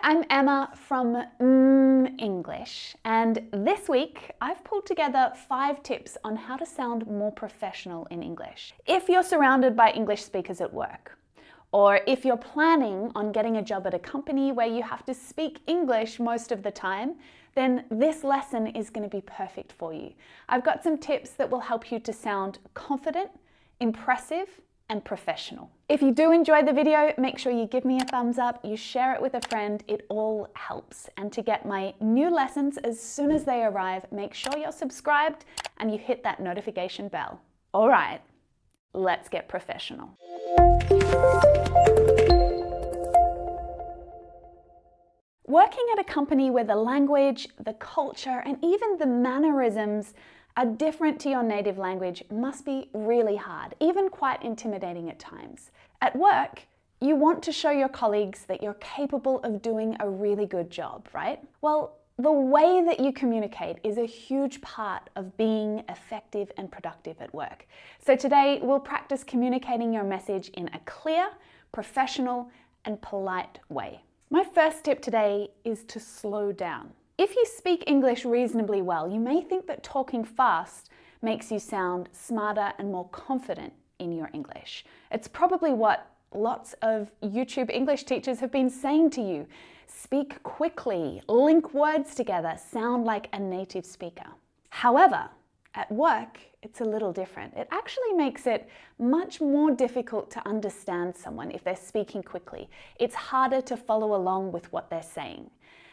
I'm Emma from English, and this week I've pulled together 5 tips on how to sound more professional in English. If you're surrounded by English speakers at work, or if you're planning on getting a job at a company where you have to speak English most of the time, then this lesson is going to be perfect for you. I've got some tips that will help you to sound confident, impressive, and professional. If you do enjoy the video, make sure you give me a thumbs up, you share it with a friend, it all helps. And to get my new lessons as soon as they arrive, make sure you're subscribed and you hit that notification bell. All right, let's get professional. Working at a company where the language, the culture, and even the mannerisms are different to your native language must be really hard, even quite intimidating at times. At work, you want to show your colleagues that you're capable of doing a really good job, right? Well, the way that you communicate is a huge part of being effective and productive at work. So today, we'll practice communicating your message in a clear, professional, and polite way. My first tip today is to slow down. If you speak English reasonably well, you may think that talking fast makes you sound smarter and more confident in your English. It's probably what lots of YouTube English teachers have been saying to you. Speak quickly, link words together, sound like a native speaker. However, at work, it's a little different. It actually makes it much more difficult to understand someone if they're speaking quickly. It's harder to follow along with what they're saying.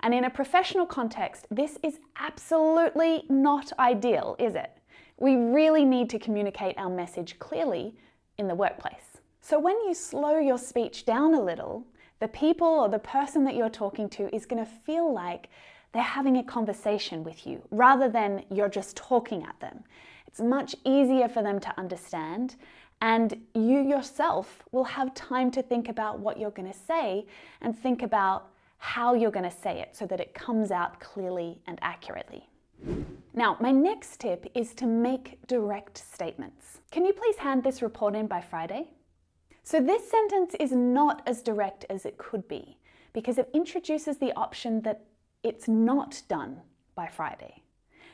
And in a professional context, this is absolutely not ideal, is it? We really need to communicate our message clearly in the workplace. So when you slow your speech down a little, the people or the person that you're talking to is going to feel like they're having a conversation with you rather than you're just talking at them. It's much easier for them to understand, and you yourself will have time to think about what you're going to say and think about how you're going to say it so that it comes out clearly and accurately. Now, my next tip is to make direct statements. Can you please hand this report in by Friday? So this sentence is not as direct as it could be because it introduces the option that it's not done by Friday.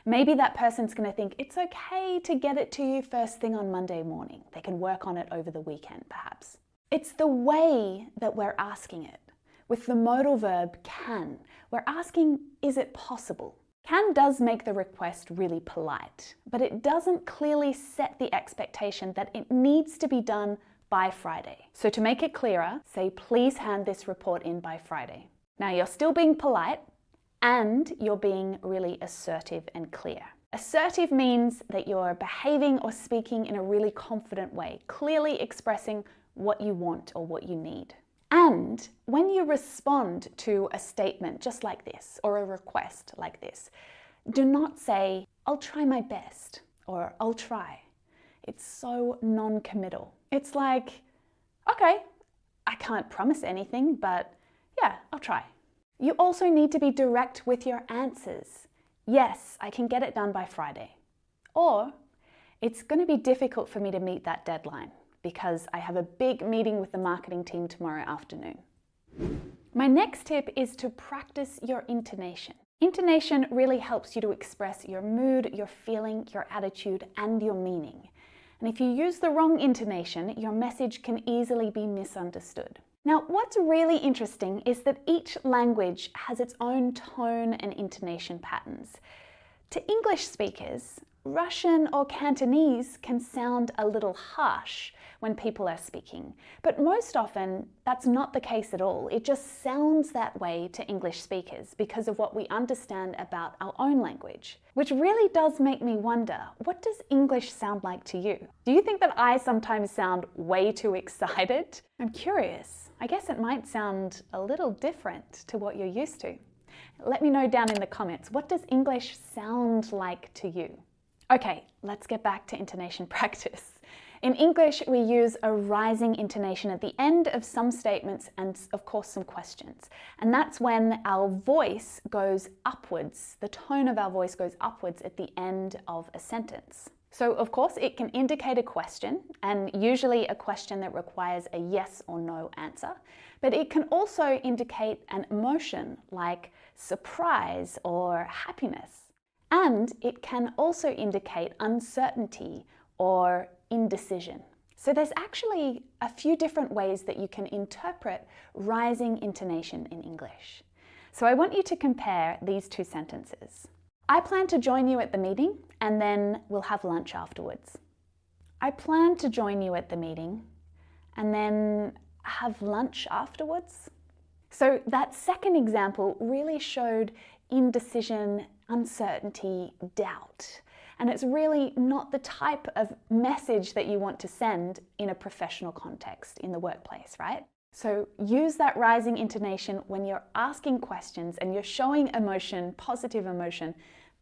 Maybe that person's going to think it's okay to get it to you first thing on Monday morning. They can work on it over the weekend, perhaps. It's the way that we're asking it. With the modal verb can, we're asking, is it possible? Can does make the request really polite, but it doesn't clearly set the expectation that it needs to be done by Friday. So to make it clearer, say, please hand this report in by Friday. Now you're still being polite and you're being really assertive and clear. Assertive means that you're behaving or speaking in a really confident way, clearly expressing what you want or what you need. And when you respond to a statement just like this, or a request like this, do not say, I'll try my best, or I'll try. It's so non-committal. It's like, okay, I can't promise anything, but yeah, I'll try. You also need to be direct with your answers. Yes, I can get it done by Friday. Or, it's going to be difficult for me to meet that deadline, because I have a big meeting with the marketing team tomorrow afternoon. My next tip is to practice your intonation. Intonation really helps you to express your mood, your feeling, your attitude, and your meaning. And if you use the wrong intonation, your message can easily be misunderstood. Now, what's really interesting is that each language has its own tone and intonation patterns. To English speakers, Russian or Cantonese can sound a little harsh when people are speaking, but most often that's not the case at all. It just sounds that way to English speakers because of what we understand about our own language, which really does make me wonder, what does English sound like to you? Do you think that I sometimes sound way too excited? I'm curious. I guess it might sound a little different to what you're used to. Let me know down in the comments, what does English sound like to you? Okay, let's get back to intonation practice. In English, we use a rising intonation at the end of some statements and, of course, some questions. And that's when our voice goes upwards, the tone of our voice goes upwards at the end of a sentence. So of course it can indicate a question, and usually a question that requires a yes or no answer, but it can also indicate an emotion like surprise or happiness. And it can also indicate uncertainty or indecision. So there's actually a few different ways that you can interpret rising intonation in English. So I want you to compare these two sentences. I plan to join you at the meeting and then we'll have lunch afterwards. I plan to join you at the meeting and then have lunch afterwards. So that second example really showed indecision, uncertainty, doubt. And it's really not the type of message that you want to send in a professional context in the workplace, right? So use that rising intonation when you're asking questions and you're showing emotion, positive emotion,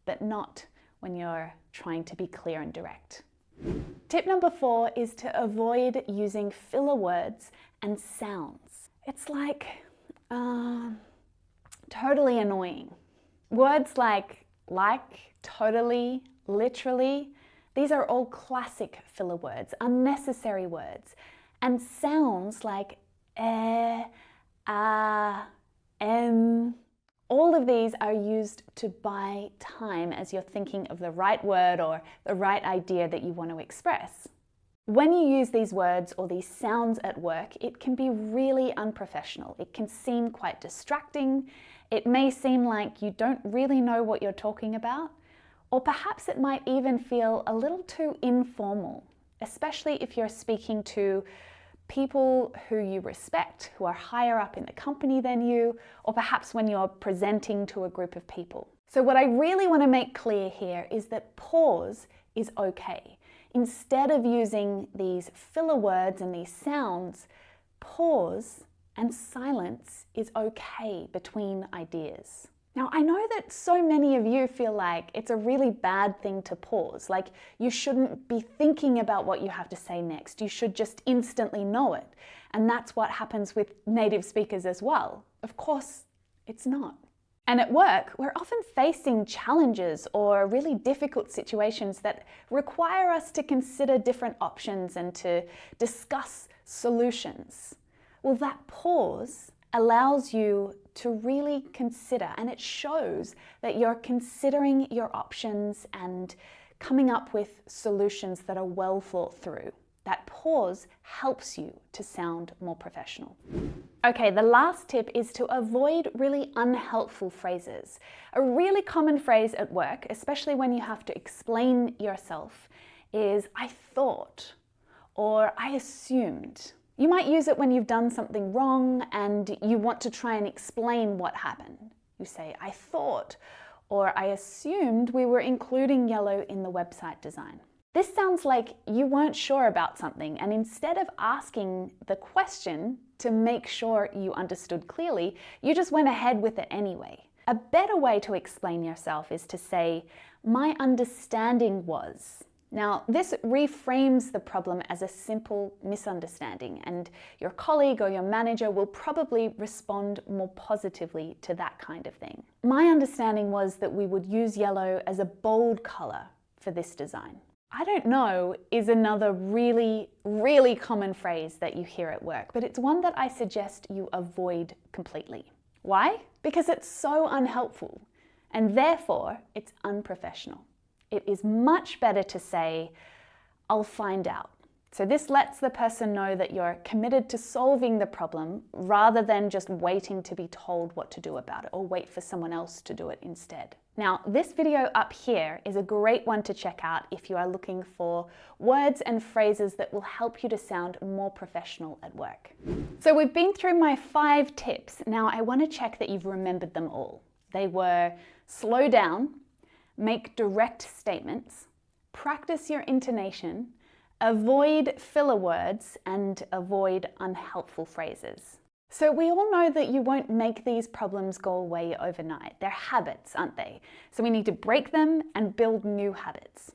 but not when you're trying to be clear and direct. Tip number 4 is to avoid using filler words and sounds. It's like totally annoying. Words like, totally, literally, these are all classic filler words, unnecessary words. And sounds like all of these are used to buy time as you're thinking of the right word or the right idea that you want to express. When you use these words or these sounds at work, it can be really unprofessional. It can seem quite distracting. It may seem like you don't really know what you're talking about, or perhaps it might even feel a little too informal, especially if you're speaking to people who you respect, who are higher up in the company than you, or perhaps when you're presenting to a group of people. So what I really want to make clear here is that pause is okay. Instead of using these filler words and these sounds, pause and silence is okay between ideas. Now, I know that so many of you feel like it's a really bad thing to pause, like you shouldn't be thinking about what you have to say next. You should just instantly know it. And that's what happens with native speakers as well. Of course, it's not. And at work, we're often facing challenges or really difficult situations that require us to consider different options and to discuss solutions. Well, that pause allows you to really consider, and it shows that you're considering your options and coming up with solutions that are well thought through. That pause helps you to sound more professional. Okay, the last tip is to avoid really unhelpful phrases. A really common phrase at work, especially when you have to explain yourself, is I thought or I assumed. You might use it when you've done something wrong and you want to try and explain what happened. You say, I thought, or I assumed we were including yellow in the website design. This sounds like you weren't sure about something, and instead of asking the question to make sure you understood clearly, you just went ahead with it anyway. A better way to explain yourself is to say, my understanding was. Now, this reframes the problem as a simple misunderstanding, and your colleague or your manager will probably respond more positively to that kind of thing. My understanding was that we would use yellow as a bold color for this design. I don't know is another really, really common phrase that you hear at work, but it's one that I suggest you avoid completely. Why? Because it's so unhelpful, and therefore it's unprofessional. It is much better to say, I'll find out. So this lets the person know that you're committed to solving the problem rather than just waiting to be told what to do about it or wait for someone else to do it instead. Now, this video up here is a great one to check out if you are looking for words and phrases that will help you to sound more professional at work. So we've been through my 5 tips. Now I want to check that you've remembered them all. They were slow down, make direct statements, practice your intonation, avoid filler words, and avoid unhelpful phrases. So we all know that you won't make these problems go away overnight. They're habits, aren't they? So we need to break them and build new habits.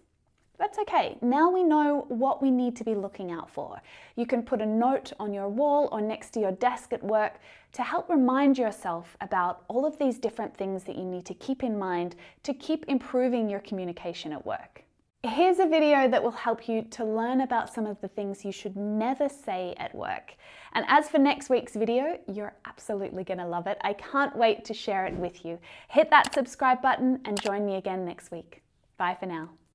That's okay. Now we know what we need to be looking out for. You can put a note on your wall or next to your desk at work to help remind yourself about all of these different things that you need to keep in mind to keep improving your communication at work. Here's a video that will help you to learn about some of the things you should never say at work. And as for next week's video, you're absolutely going to love it. I can't wait to share it with you. Hit that subscribe button and join me again next week. Bye for now.